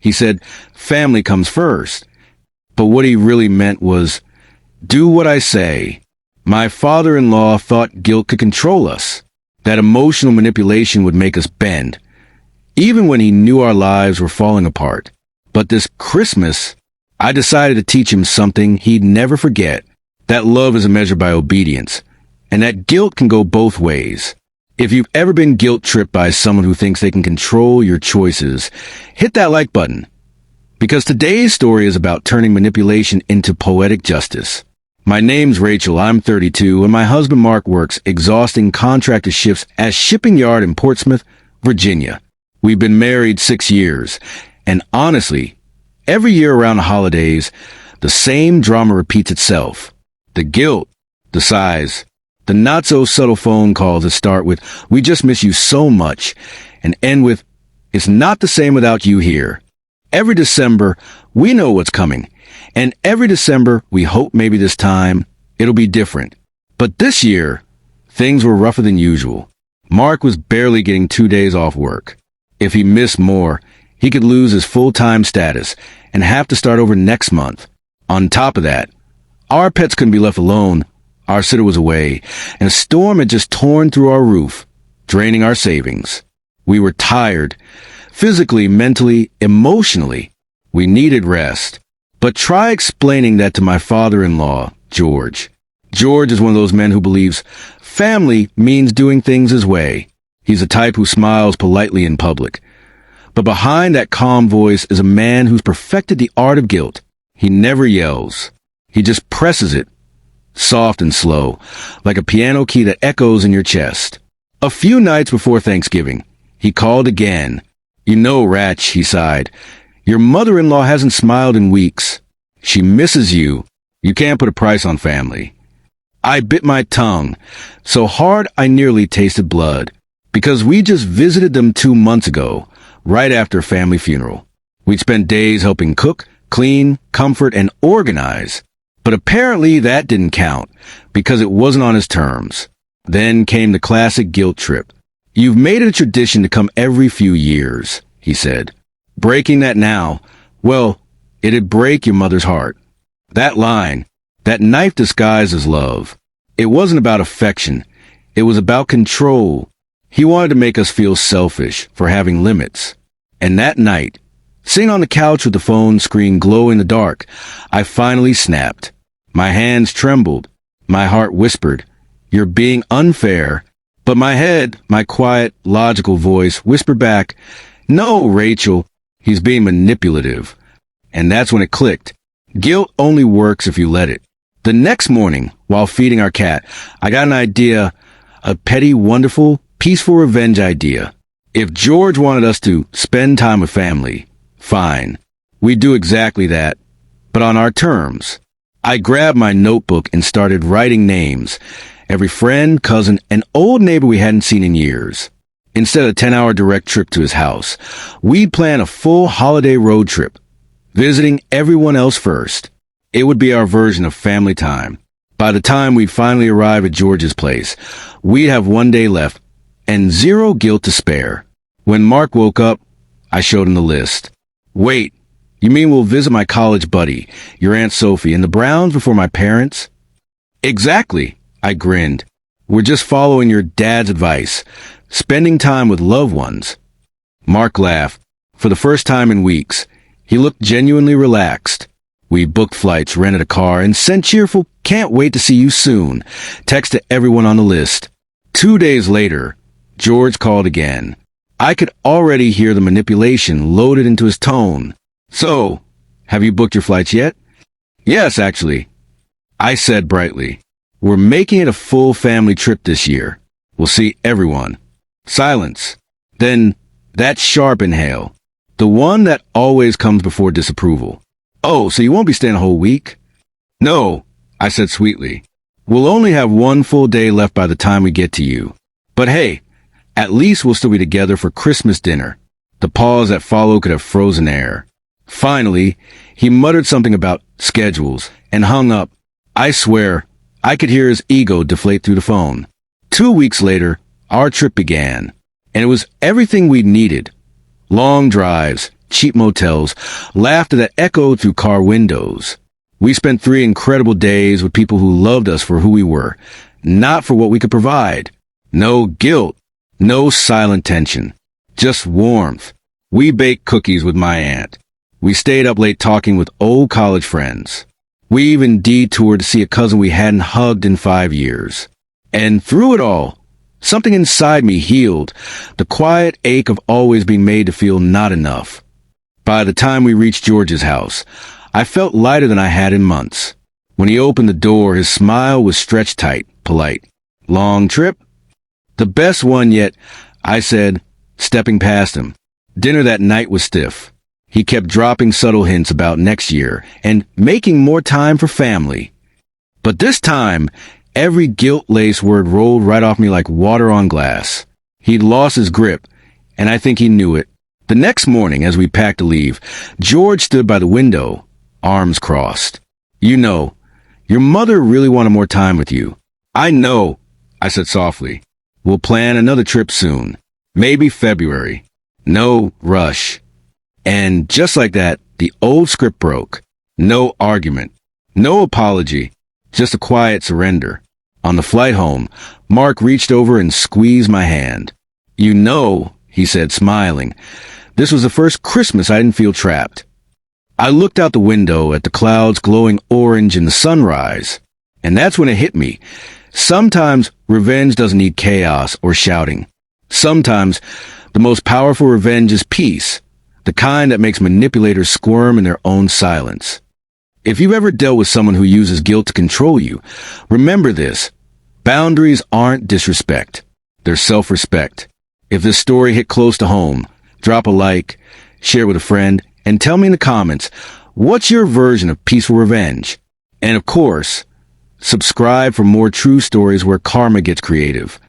He said, family comes first. But what he really meant was, do what I say. My father-in-law thought guilt could control us, that emotional manipulation would make us bend, even when he knew our lives were falling apart. But this Christmas, I decided to teach him something he'd never forget, that love isn't measured by obedience, and that guilt can go both ways. If you've ever been guilt-tripped by someone who thinks they can control your choices, hit that like button. Because today's story is about turning manipulation into poetic justice. My name's Rachel, I'm 32, and my husband Mark works exhausting contractor shifts at shipping yard in Portsmouth, Virginia. We've been married 6 years, and honestly, every year around the holidays, the same drama repeats itself. The guilt, the sighs, the not-so-subtle phone calls that start with, "We just miss you so much," and end with, "It's not the same without you here." Every December, we know what's coming, and every December, we hope maybe this time, it'll be different. But this year, things were rougher than usual. Mark was barely getting 2 days off work. If he missed more, he could lose his full-time status and have to start over next month. On top of that, our pets couldn't be left alone. Our sitter was away, and a storm had just torn through our roof, draining our savings. We were tired, physically, mentally, emotionally. We needed rest. But try explaining that to my father-in-law, George. George is one of those men who believes family means doing things his way. He's the type who smiles politely in public. But behind that calm voice is a man who's perfected the art of guilt. He never yells. He just presses it, soft and slow, like a piano key that echoes in your chest. A few nights before Thanksgiving, he called again. "You know, Ratch," he sighed, "your mother-in-law hasn't smiled in weeks. She misses you. You can't put a price on family." I bit my tongue, so hard I nearly tasted blood, because we just visited them 2 months ago, right after a family funeral. We'd spent days helping cook, clean, comfort, and organize. But apparently that didn't count, because it wasn't on his terms. Then came the classic guilt trip. "You've made it a tradition to come every few years," he said. "Breaking that now, well, it'd break your mother's heart." That line, that knife disguised as love. It wasn't about affection. It was about control. He wanted to make us feel selfish for having limits. And that night, sitting on the couch with the phone screen glow in the dark, I finally snapped. My hands trembled. My heart whispered, "You're being unfair." But my head, my quiet, logical voice, whispered back, "No, Rachel, he's being manipulative." And that's when it clicked. Guilt only works if you let it. The next morning, while feeding our cat, I got an idea, a petty, wonderful, peaceful revenge idea. If George wanted us to spend time with family, fine. We'd do exactly that, but on our terms. I grabbed my notebook and started writing names. Every friend, cousin, and old neighbor we hadn't seen in years. Instead of a 10-hour direct trip to his house, we'd plan a full holiday road trip, visiting everyone else first. It would be our version of family time. By the time we'd finally arrive at George's place, we'd have 1 day left and 0 guilt to spare. When Mark woke up, I showed him the list. "Wait, you mean we'll visit my college buddy, your Aunt Sophie, and the Browns before my parents?" "Exactly," I grinned. "We're just following your dad's advice, spending time with loved ones." Mark laughed. For the first time in weeks, he looked genuinely relaxed. We booked flights, rented a car, and sent cheerful, "Can't wait to see you soon" text to everyone on the list. 2 days later, George called again. I could already hear the manipulation loaded into his tone. "So, have you booked your flights yet?" "Yes, actually," I said brightly. "We're making it a full family trip this year. We'll see everyone." Silence. Then, that sharp inhale. The one that always comes before disapproval. "Oh, so you won't be staying a whole week?" "No," I said sweetly. "We'll only have 1 full day left by the time we get to you. But hey, at least we'll still be together for Christmas dinner." The pause that followed could have frozen air. Finally, he muttered something about schedules and hung up. I swear, I could hear his ego deflate through the phone. 2 weeks later, our trip began, and it was everything we needed. Long drives, cheap motels, laughter that echoed through car windows. We spent 3 incredible days with people who loved us for who we were, not for what we could provide. No guilt, no silent tension, just warmth. We baked cookies with my aunt. We stayed up late talking with old college friends. We even detoured to see a cousin we hadn't hugged in 5 years. And through it all, something inside me healed, the quiet ache of always being made to feel not enough. By the time we reached George's house, I felt lighter than I had in months. When he opened the door, his smile was stretched tight, polite. Long trip? The best one yet, I said, stepping past him. Dinner that night was stiff. He kept dropping subtle hints about next year and making more time for family. But this time, every guilt-laced word rolled right off me like water on glass. He'd lost his grip, and I think he knew it. The next morning, as we packed to leave, George stood by the window, arms crossed. You know, your mother really wanted more time with you. I know, I said softly. We'll plan another trip soon. Maybe February. No rush. And just like that, the old script broke. No argument. No apology. Just a quiet surrender. On the flight home, Mark reached over and squeezed my hand. You know, he said, smiling, this was the first Christmas I didn't feel trapped. I looked out the window at the clouds glowing orange in the sunrise, and that's when it hit me. Sometimes revenge doesn't need chaos or shouting. Sometimes the most powerful revenge is peace, the kind that makes manipulators squirm in their own silence. If you've ever dealt with someone who uses guilt to control you, remember this. Boundaries aren't disrespect. They're self-respect. If this story hit close to home, drop a like, share it with a friend, and tell me in the comments, what's your version of peaceful revenge? And of course, subscribe for more true stories where karma gets creative.